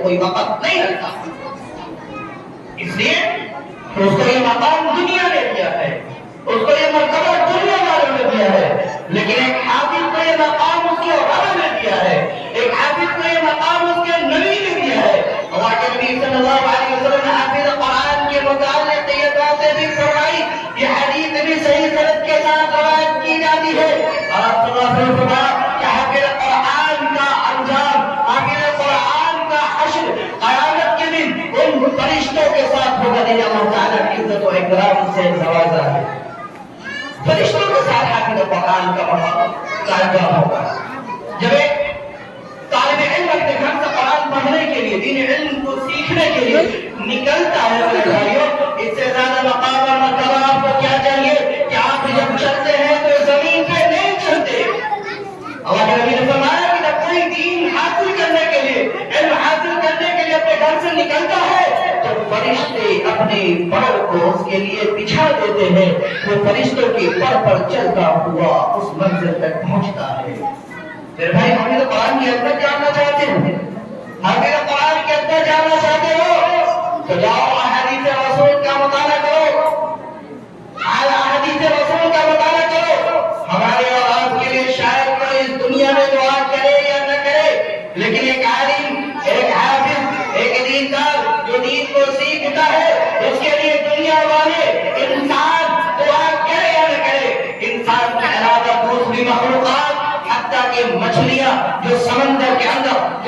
کوئی وقت نہیں رکھتا، اس لیے اس کو یہ مقام دنیا نے دیا ہے، اس کو یہ مرتبہ دنیا والوں نے دیا ہے، لیکن ایک حافظ کو یہ مقام اس کے رب نے دیا ہے، ایک حافظ کو یہ مقام اس کے نبی نے دیا ہے۔ اللہ کے نبی صلی اللہ علیہ وسلم نے حافظ قرآن کے متعلق یہ باتیں بھی فرمائی، یہ حدیث بھی صحیح سند کے ساتھ روایت کی جاتی ہے، اور آپ صلی اللہ علیہ وسلم کہ حافظ قرآن کا انجام، حافظ قرآن کا حشر قیامت کے دن ان فرشتوں کے ساتھ ہوگا جنہیں اللہ تعالیٰ کی عزت و اکرام سے نوازا ہے، فرشتوں کے ساتھ حافظ قرآن کا مقام قائم ہوگا۔ جب ایک طالب علم اپنے گھر سے قرآن پڑھنے کے لیے، دین علم کو سیکھنے کے لیے نکلتا ہے، میرے بھائیوں، اس سے زیادہ مقام اور مرتبہ آپ کو کیا چاہیے کہ آپ جب چلتے ہیں تو زمین پہ نہیں چلتے۔ اللہ کے نبی نے فرمایا کہ جب کوئی دین حاصل کرنے کے لیے، علم حاصل کرنے کے لیے اپنے گھر سے نکلتا ہے تو فرشتے اپنی پر کو اس کے لیے بچھا دیتے ہیں، وہ فرشتوں کی پر چلتا ہوا اس منزل تک پہنچتا ہے۔ میرے بھائی، ہمیں تو قرآن کی اندر جاننا چاہتے ہیں، ہمیں تو قرآن کے اندر جاننا چاہتے ہو تو جاؤ احادیث رسول کا مطالعہ کرو، احادیث رسول کا مطالعہ کرو۔ ہمارے اور آپ کے لیے شاید کوئی اس دنیا میں دعا کرے یا نہ کرے، لیکن ایک عالم، ایک حافظ، ایک دیندار جو دین کو سیکھتا ہے، اس کے لیے دنیا والے انسان دعا کرے یا نہ کرے، انسان کے علاوہ دوسری مخلوقات، حتیٰ کہ مچھلیاں جو سمندر کے اندر